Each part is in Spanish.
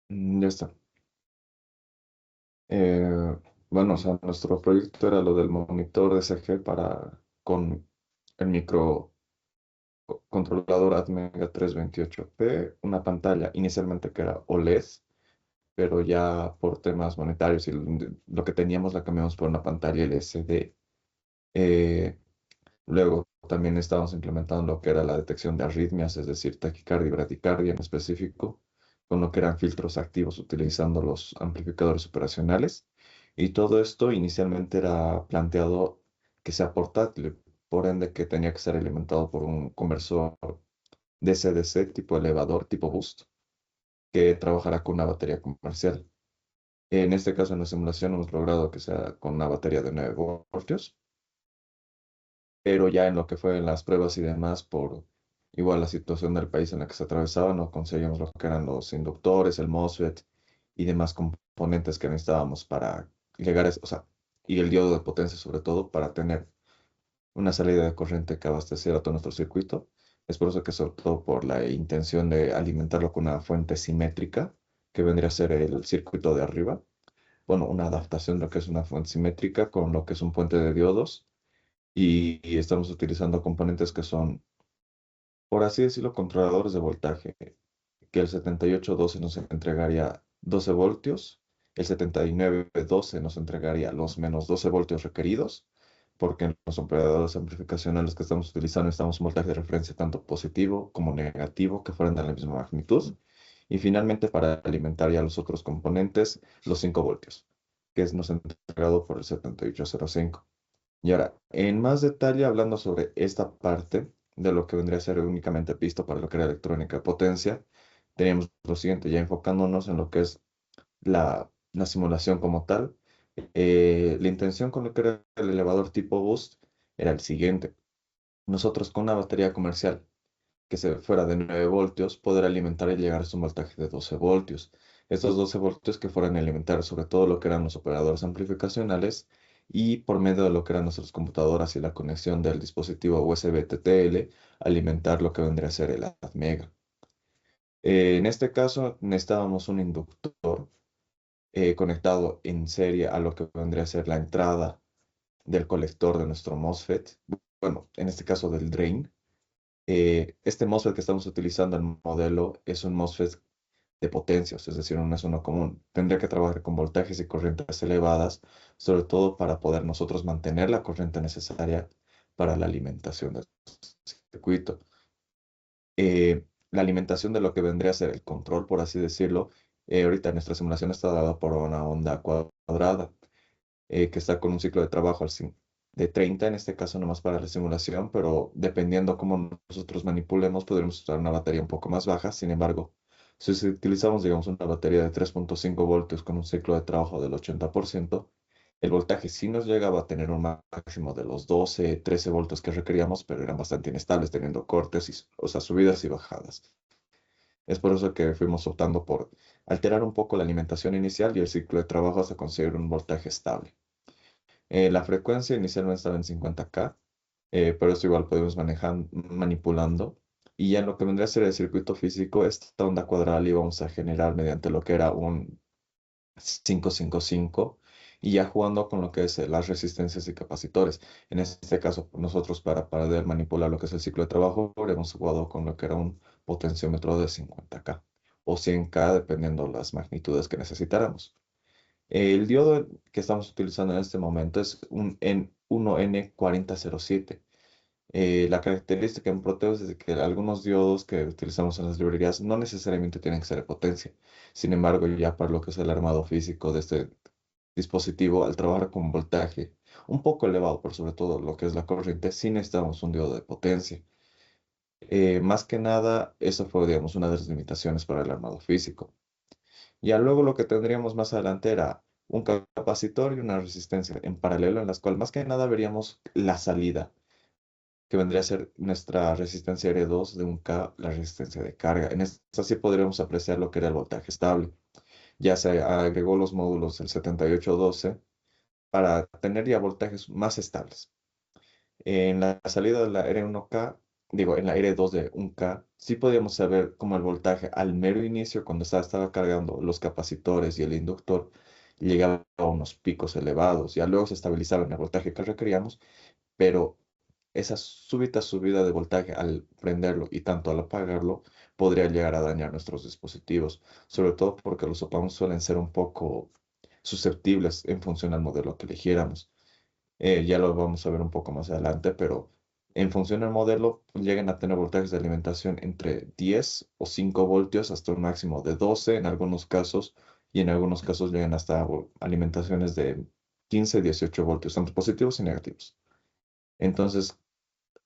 Ya está. Eh, bueno, o sea, nuestro proyecto era lo del monitor DCG con el microcontrolador Atmega 328P, una pantalla inicialmente que era OLED, pero ya por temas monetarios y lo que teníamos la cambiamos por una pantalla LCD. Eh, Luego también estábamos implementando lo que era la detección de arritmias, es decir, taquicardia y bradicardia en específico, con lo que eran filtros activos utilizando los amplificadores operacionales. Y todo esto inicialmente era planteado que sea portátil, por ende que tenía que ser alimentado por un conversor DC-DC tipo elevador, tipo boost, que trabajará con una batería comercial. En este caso, en la simulación hemos logrado que sea con una batería de 9 voltios, pero ya en lo que fue en las pruebas y demás, por igual la situación del país en la que se atravesaba, no conseguimos lo que eran los inductores, el MOSFET y demás componentes que necesitábamos para llegar a, o sea, y el diodo de potencia sobre todo, para tener una salida de corriente que abasteciera todo nuestro circuito. Es por eso que se optó por la intención de alimentarlo con una fuente simétrica, que vendría a ser el circuito de arriba. Bueno, una adaptación de lo que es una fuente simétrica con lo que es un puente de diodos y estamos utilizando componentes que son, por así decirlo, controladores de voltaje, que el 7812 nos entregaría 12 voltios, el 7912 nos entregaría los menos 12 voltios requeridos, porque en los operadores amplificacionales que estamos utilizando estamos un voltaje de referencia tanto positivo como negativo, que fueran de la misma magnitud. Y finalmente, para alimentar ya los otros componentes, los 5 voltios, que es nos entregado por el 7805. Y ahora, en más detalle, hablando sobre esta parte de lo que vendría a ser únicamente visto para lo que era electrónica de potencia, teníamos lo siguiente, ya enfocándonos en lo que es la simulación como tal. La intención con lo que era el elevador tipo boost era el siguiente. Nosotros con una batería comercial que se fuera de 9 voltios, poder alimentar y llegar a un voltaje de 12 voltios. Estos 12 voltios que fueran a alimentar sobre todo lo que eran los operadores amplificacionales y por medio de lo que eran nuestras computadoras y la conexión del dispositivo USB TTL, alimentar lo que vendría a ser el Atmega. En este caso necesitábamos un inductor conectado en serie a lo que vendría a ser la entrada del colector de nuestro MOSFET, bueno, en este caso del drain. Este MOSFET que estamos utilizando, el modelo, es un MOSFET de potencias, es decir, no es uno común. Tendría que trabajar con voltajes y corrientes elevadas, sobre todo para poder nosotros mantener la corriente necesaria para la alimentación del circuito. La alimentación de lo que vendría a ser el control, por así decirlo, ahorita nuestra simulación está dada por una onda cuadrada, que está con un ciclo de trabajo de 30 en este caso nomás para la simulación, pero dependiendo cómo nosotros manipulemos, podremos usar una batería un poco más baja. Sin embargo, si utilizamos, digamos, una batería de 3.5 voltios con un ciclo de trabajo del 80%, el voltaje sí nos llegaba a tener un máximo de los 12, 13 voltios que requeríamos, pero eran bastante inestables, teniendo cortes, o sea, subidas y bajadas. Es por eso que fuimos optando por alterar un poco la alimentación inicial y el ciclo de trabajo hasta conseguir un voltaje estable. La frecuencia inicialmente estaba en 50K, pero esto igual podemos manejar manipulando. Y ya en lo que vendría a ser el circuito físico, esta onda cuadrada la íbamos a generar mediante lo que era un 555 y ya jugando con lo que es las resistencias y capacitores. En este caso, nosotros para poder manipular lo que es el ciclo de trabajo, hemos jugado con lo que era un potenciómetro de 50K o 100K, dependiendo las magnitudes que necesitáramos. El diodo que estamos utilizando en este momento es un N1N4007. La característica en Proteus es de que algunos diodos que utilizamos en las librerías no necesariamente tienen que ser de potencia. Sin embargo, ya para lo que es el armado físico de este dispositivo, al trabajar con voltaje un poco elevado, por sobre todo lo que es la corriente, sí necesitamos un diodo de potencia. Más que nada, eso fue, digamos, una de las limitaciones para el armado físico. Ya luego lo que tendríamos más adelante era un capacitor y una resistencia en paralelo, en las cuales más que nada veríamos la salida, que vendría a ser nuestra resistencia R2 de un K, la resistencia de carga. En esta sí podríamos apreciar lo que era el voltaje estable. Ya se agregó los módulos del 7812 para tener ya voltajes más estables. En la salida de la R1K digo, en la R2 de 1K, sí podíamos saber como el voltaje al mero inicio, cuando estaba cargando los capacitores y el inductor, llegaba a unos picos elevados, ya luego se estabilizaba en el voltaje que requeríamos, pero esa súbita subida de voltaje al prenderlo y tanto al apagarlo podría llegar a dañar nuestros dispositivos, sobre todo porque los opamos suelen ser un poco susceptibles en función al modelo que eligiéramos. Ya lo vamos a ver un poco más adelante, pero en función del modelo llegan a tener voltajes de alimentación entre 10 o 5 voltios hasta un máximo de 12 en algunos casos, y en algunos casos llegan hasta alimentaciones de 15, 18 voltios, tanto positivos y negativos. Entonces,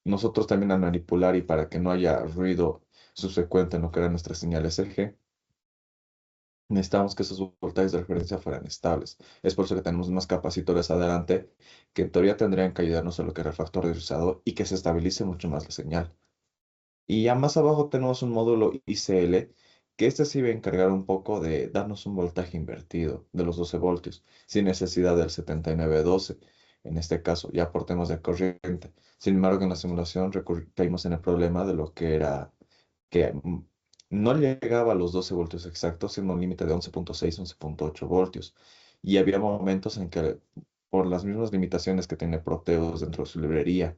nosotros también al manipular y para que no haya ruido subsecuente en lo que eran nuestras señales EG, necesitamos que esos voltajes de referencia fueran estables. Es por eso que tenemos unos capacitores adelante que en teoría tendrían que ayudarnos a lo que era el factor de rizado y que se estabilice mucho más la señal. Y ya más abajo tenemos un módulo ICL, que este sí va a encargar un poco de darnos un voltaje invertido de los 12 voltios, sin necesidad del 7912, en este caso, ya por temas de corriente. Sin embargo, en la simulación caímos en el problema de lo que era que no llegaba a los 12 voltios exactos, siendo un límite de 11.6, 11.8 voltios. Y había momentos en que, por las mismas limitaciones que tiene Proteus dentro de su librería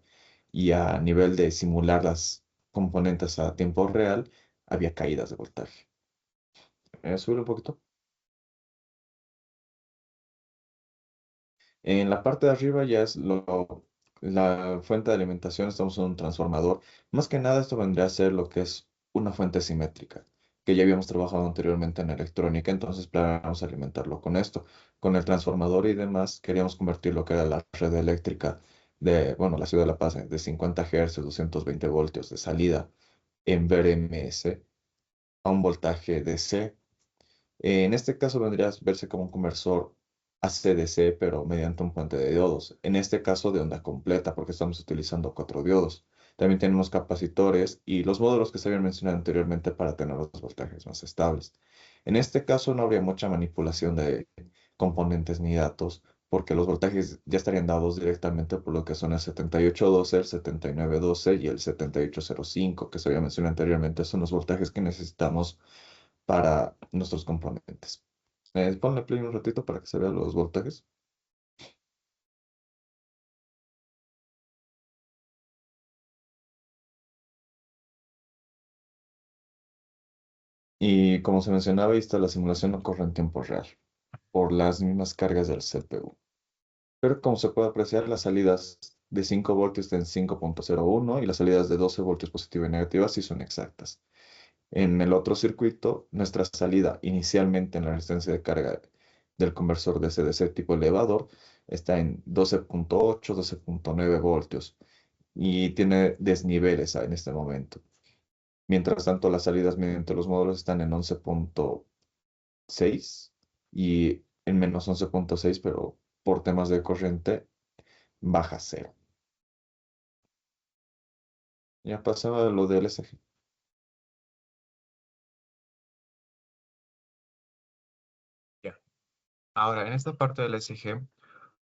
y a nivel de simular las componentes a tiempo real, había caídas de voltaje. Subir un poquito. En la parte de arriba ya es la fuente de alimentación, estamos en un transformador. Más que nada esto vendría a ser lo que es una fuente simétrica, que ya habíamos trabajado anteriormente en electrónica, entonces planeamos alimentarlo con esto. Con el transformador y demás, queríamos convertir lo que era la red eléctrica de, bueno, la ciudad de La Paz, de 50 Hz, 220 voltios de salida en VRMS a un voltaje DC. En este caso vendría a verse como un conversor AC-DC, pero mediante un puente de diodos. En este caso de onda completa, porque estamos utilizando cuatro diodos. También tenemos capacitores y los módulos que se habían mencionado anteriormente para tener los voltajes más estables. En este caso no habría mucha manipulación de componentes ni datos, porque los voltajes ya estarían dados directamente por lo que son el 7812, el 7912 y el 7805, que se había mencionado anteriormente. Son los voltajes que necesitamos para nuestros componentes. Ponle play un ratito para que se vean los voltajes. Y como se mencionaba, esta la simulación no corre en tiempo real por las mismas cargas del CPU. Pero como se puede apreciar, las salidas de 5 voltios en 5.01 y las salidas de 12 voltios positiva y negativa sí son exactas. En el otro circuito, nuestra salida inicialmente en la resistencia de carga del conversor DC-DC tipo elevador está en 12.8, 12.9 voltios y tiene desniveles en este momento. Mientras tanto, las salidas mediante los módulos están en 11.6 y en menos 11.6, pero por temas de corriente baja a cero. Ya pasaba lo del SG. Ya. Ahora, en esta parte del SG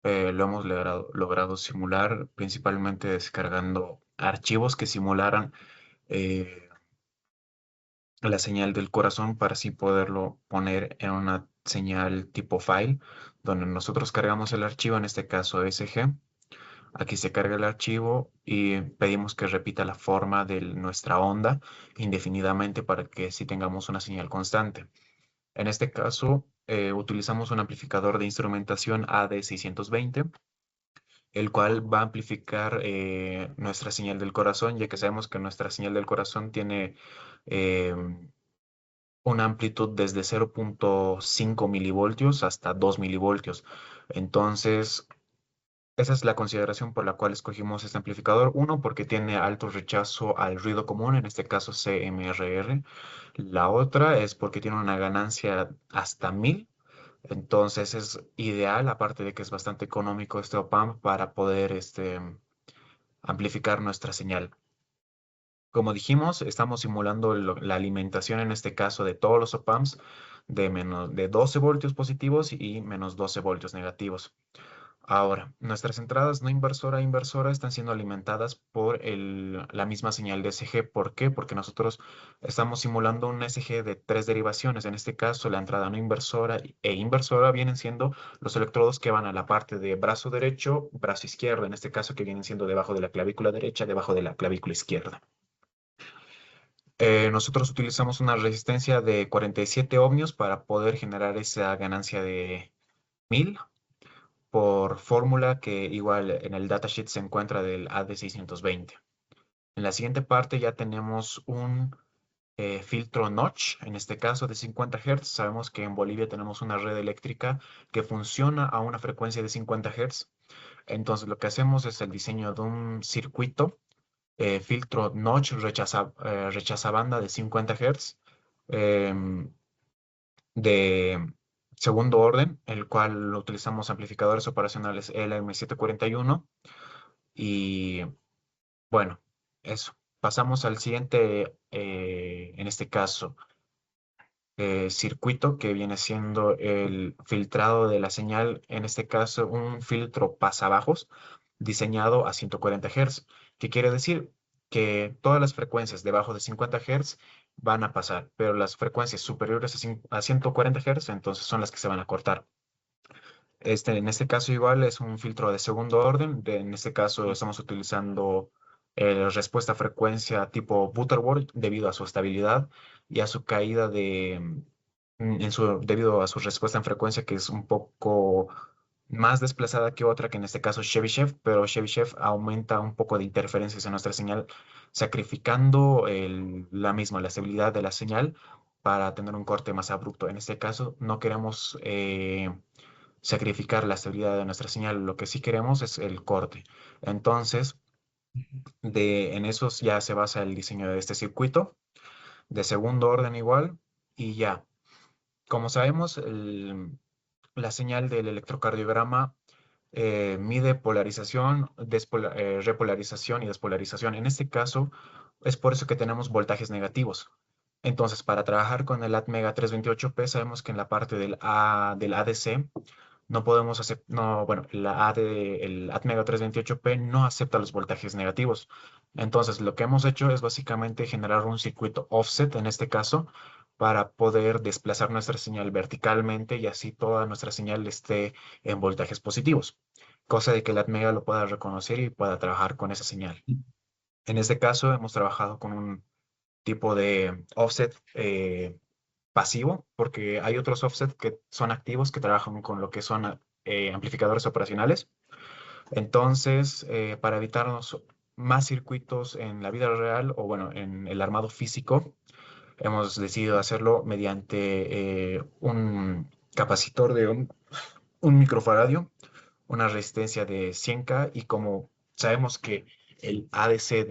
lo hemos logrado simular principalmente descargando archivos que simularan eh, la señal del corazón para así poderlo poner en una señal tipo file, donde nosotros cargamos el archivo, en este caso SG. Aquí se carga el archivo y pedimos que repita la forma de nuestra onda indefinidamente para que así tengamos una señal constante. En este caso, utilizamos un amplificador de instrumentación AD620, el cual va a amplificar nuestra señal del corazón, ya que sabemos que nuestra señal del corazón tiene eh, una amplitud desde 0.5 milivoltios hasta 2 milivoltios. Entonces, esa es la consideración por la cual escogimos este amplificador. Uno, porque tiene alto rechazo al ruido común, en este caso CMRR. La otra es porque tiene una ganancia hasta 1000. Entonces es ideal, aparte de que es bastante económico este op-amp para poder amplificar nuestra señal. Como dijimos, estamos simulando la alimentación en este caso de todos los op-amps de 12 voltios positivos y menos 12 voltios negativos. Ahora, nuestras entradas no inversora a inversora están siendo alimentadas por la misma señal de SG. ¿Por qué? Porque nosotros estamos simulando un SG de tres derivaciones. En este caso, la entrada no inversora e inversora vienen siendo los electrodos que van a la parte de brazo derecho, brazo izquierdo, en este caso que vienen siendo debajo de la clavícula derecha, debajo de la clavícula izquierda. Nosotros utilizamos una resistencia de 47 ohmios para poder generar esa ganancia de 1000 por fórmula que igual en el datasheet se encuentra del AD620. En la siguiente parte ya tenemos un filtro notch, en este caso de 50 Hz. Sabemos que en Bolivia tenemos una red eléctrica que funciona a una frecuencia de 50 Hz. Entonces lo que hacemos es el diseño de un circuito filtro notch rechaza banda de 50 Hz em, de segundo orden, el cual utilizamos amplificadores operacionales LM741 y bueno, eso. Pasamos al siguiente, en este caso, circuito que viene siendo el filtrado de la señal, en este caso un filtro pasabajos diseñado a 140 Hz, que quiere decir que todas las frecuencias debajo de 50 Hz van a pasar, pero las frecuencias superiores a 140 Hz entonces son las que se van a cortar. En este caso igual es un filtro de segundo orden. En este caso estamos utilizando respuesta a frecuencia tipo Butterworth debido a su estabilidad y a su caída debido a su respuesta en frecuencia que es un poco más desplazada que otra, que en este caso Chebyshev, pero Chebyshev aumenta un poco de interferencias en nuestra señal, sacrificando la estabilidad de la señal para tener un corte más abrupto. En este caso no queremos sacrificar la estabilidad de nuestra señal. Lo que sí queremos es el corte. Entonces, en esos ya se basa el diseño de este circuito, de segundo orden igual, y ya. Como sabemos, la señal del electrocardiograma mide polarización, repolarización y despolarización. En este caso, es por eso que tenemos voltajes negativos. Entonces, para trabajar con el ATmega 328P, sabemos que en la parte del ADC no podemos hacer, no, bueno, el ATmega 328P no acepta los voltajes negativos. Entonces, lo que hemos hecho es básicamente generar un circuito offset, en este caso, para poder desplazar nuestra señal verticalmente y así toda nuestra señal esté en voltajes positivos, cosa de que el ATmega lo pueda reconocer y pueda trabajar con esa señal. En este caso, hemos trabajado con un tipo de offset pasivo, porque hay otros offset que son activos que trabajan con lo que son amplificadores operacionales. Entonces, para evitarnos más circuitos en la vida real o bueno, en el armado físico, hemos decidido hacerlo mediante un capacitor de un microfaradio, una resistencia de 100K y como sabemos que el ADC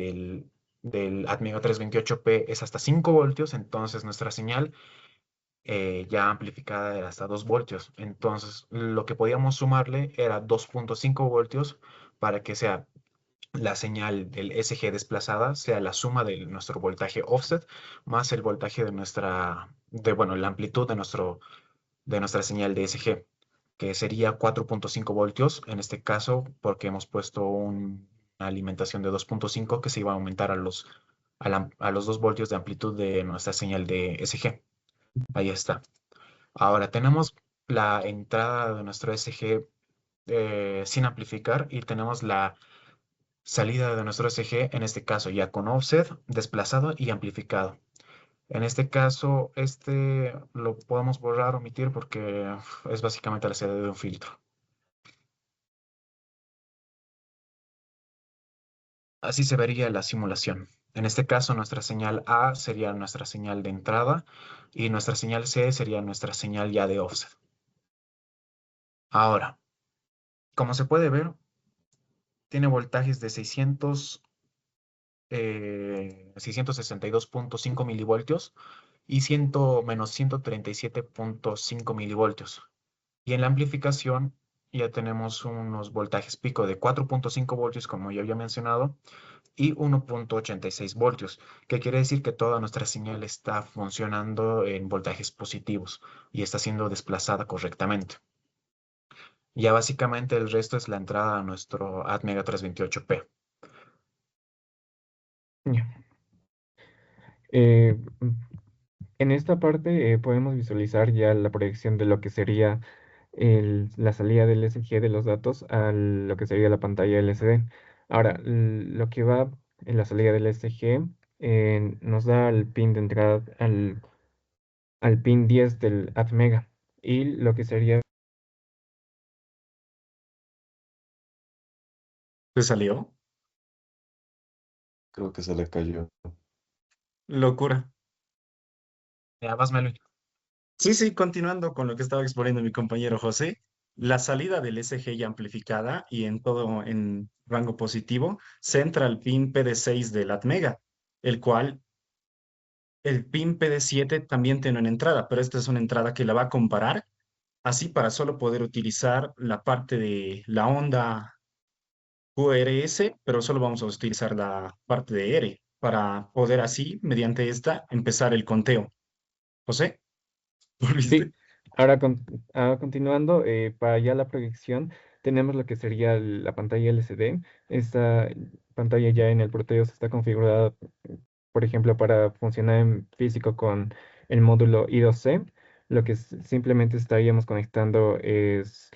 del Atmega 328P es hasta 5 voltios, entonces nuestra señal ya amplificada de hasta 2 voltios. Entonces, lo que podíamos sumarle era 2.5 voltios para que sea la señal del SG desplazada, sea la suma de nuestro voltaje offset más el voltaje bueno, la amplitud de nuestra señal de SG, que sería 4.5 voltios en este caso, porque hemos puesto una alimentación de 2.5 que se iba a aumentar a los 2 voltios de amplitud de nuestra señal de SG. Ahí está. Ahora tenemos la entrada de nuestro SG sin amplificar y tenemos la salida de nuestro SG, en este caso ya con offset, desplazado y amplificado. En este caso, este lo podemos borrar, omitir porque es básicamente la salida de un filtro. Así se vería la simulación. En este caso, nuestra señal A sería nuestra señal de entrada y nuestra señal C sería nuestra señal ya de offset. Ahora, como se puede ver, tiene voltajes de 662.5 milivoltios y menos 137.5 milivoltios. Y en la amplificación ya tenemos unos voltajes pico de 4.5 voltios, como ya había mencionado, y 1.86 voltios, que quiere decir que toda nuestra señal está funcionando en voltajes positivos y está siendo desplazada correctamente. Ya básicamente el resto es la entrada a nuestro Atmega 328P. Ya. Eh, en esta parte podemos visualizar ya la proyección de lo que sería la salida del SG de los datos a lo que sería la pantalla LCD. Ahora, lo que va en la salida del SG nos da el pin de entrada al pin 10 del ATmega y lo que sería. ¿Se salió? Creo que se le cayó. Locura. Ya vas, Melvin. Sí, sí, continuando con lo que estaba exponiendo mi compañero José, la salida del SG ya amplificada y en todo en rango positivo se entra al pin PD6 del ATmega, el cual el pin PD7 también tiene una entrada, pero esta es una entrada que la va a comparar así para solo poder utilizar la parte de la onda QRS, pero solo vamos a utilizar la parte de R para poder así, mediante esta, empezar el conteo. José, ¿volviste? Sí, ahora continuando, para ya la proyección tenemos lo que sería la pantalla LCD. Esta pantalla ya en el Proteus está configurada, por ejemplo, para funcionar en físico con el módulo I2C. Lo que simplemente estaríamos conectando es,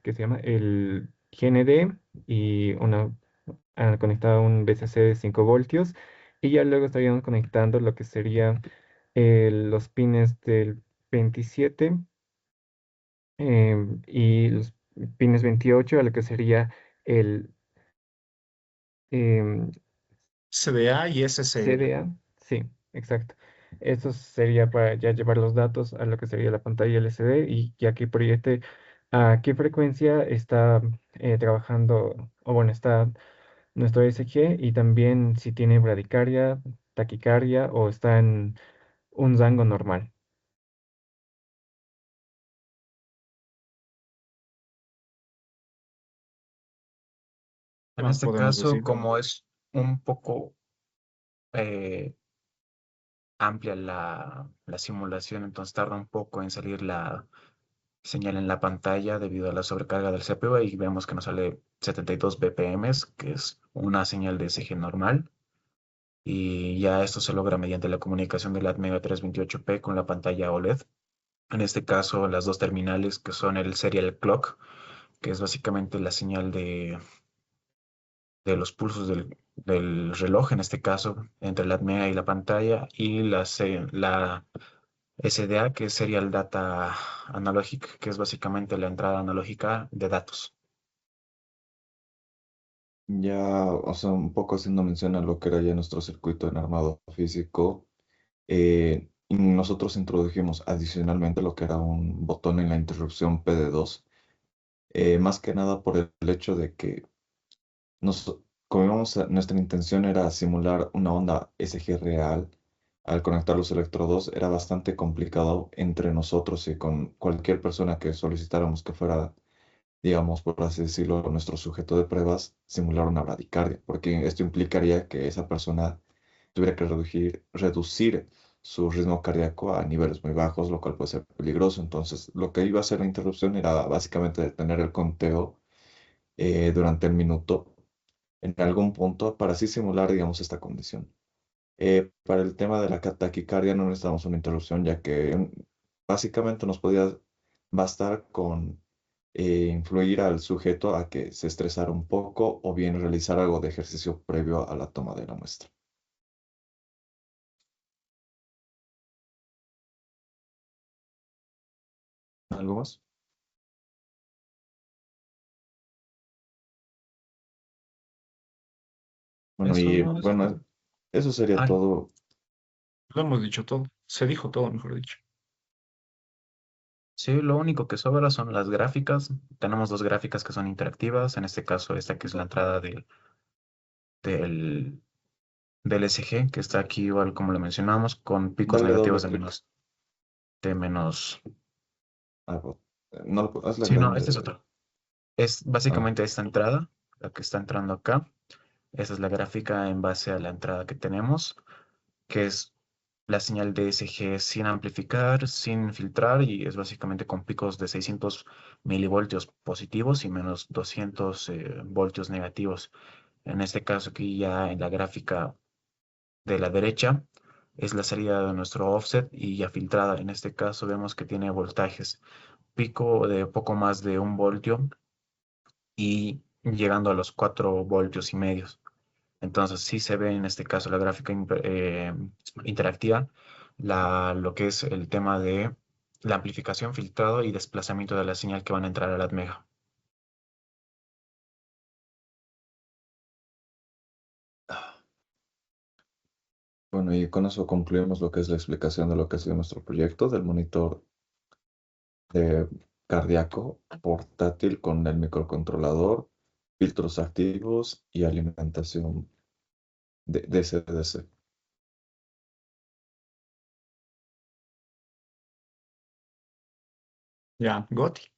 ¿qué se llama? El GND y conectado a un VCC de 5 voltios. Y ya luego estaríamos conectando lo que sería los pines del 27 y los pines 28 a lo que sería el em, CDA y SCL. CDA. Sí, exacto. Esto sería para ya llevar los datos a lo que sería la pantalla LCD y ya que proyecte a qué frecuencia está trabajando, o bueno, está nuestro SG y también si tiene bradicardia, taquicardia o está en un rango normal. ¿Qué En más este podemos caso, decir? como es un poco eh, amplia la simulación, entonces tarda un poco en salir la señal en la pantalla debido a la sobrecarga del CPU y vemos que nos sale 72 BPM, que es una señal de SG normal. Y ya esto se logra mediante la comunicación del Atmega 328P con la pantalla OLED. En este caso, las dos terminales que son el Serial Clock, que es básicamente la señal de los pulsos del reloj, en este caso, entre la Atmega y la pantalla, y la SDA, que es Serial Data Analogic, que es básicamente la entrada analógica de datos. Ya, o sea, un poco haciendo mención a lo que era ya nuestro circuito en armado físico, y nosotros introdujimos adicionalmente lo que era un botón en la interrupción PD2, más que nada por el hecho de que nos, como nuestra intención era simular una onda SG real. Al conectar los electrodos era bastante complicado entre nosotros y con cualquier persona que solicitáramos que fuera, digamos, por así decirlo, nuestro sujeto de pruebas, simular una bradicardia, porque esto implicaría que esa persona tuviera que reducir su ritmo cardíaco a niveles muy bajos, lo cual puede ser peligroso. Entonces, lo que iba a hacer la interrupción era básicamente detener el conteo durante el minuto en algún punto para así simular, digamos, esta condición. Para el tema de la taquicardia no necesitamos una interrupción, ya que básicamente nos podía bastar con influir al sujeto a que se estresara un poco o bien realizar algo de ejercicio previo a la toma de la muestra. ¿Algo más? Bueno, Eso y no es... bueno, eso sería Ah, todo. Lo hemos dicho todo. Se dijo todo, mejor dicho. sí, lo único que sobra son las gráficas. Tenemos dos gráficas que son interactivas. En este caso, esta que es la entrada del, del SG, que está aquí igual como lo mencionamos, con picos Dale negativos doble clic. de menos... Ah, no, hazle Sí, no, este es grande. otro. Es Ah, básicamente esta entrada, la que está entrando acá. Esta es la gráfica en base a la entrada que tenemos, que es la señal DSG sin amplificar, sin filtrar, y es básicamente con picos de 600 milivoltios positivos y menos 200 voltios negativos. En este caso aquí ya en la gráfica de la derecha es la salida de nuestro offset y ya filtrada. En este caso vemos que tiene voltajes, pico de poco más de 1 voltio y llegando a los 4 voltios y medio. Entonces sí se ve en este caso la gráfica interactiva, lo que es el tema de la amplificación, filtrado y desplazamiento de la señal que van a entrar a la ATmega. Bueno, y con eso concluimos lo que es la explicación de lo que ha sido nuestro proyecto del monitor cardíaco portátil con el microcontrolador, filtros activos y alimentación de SDC. Ya, Goti.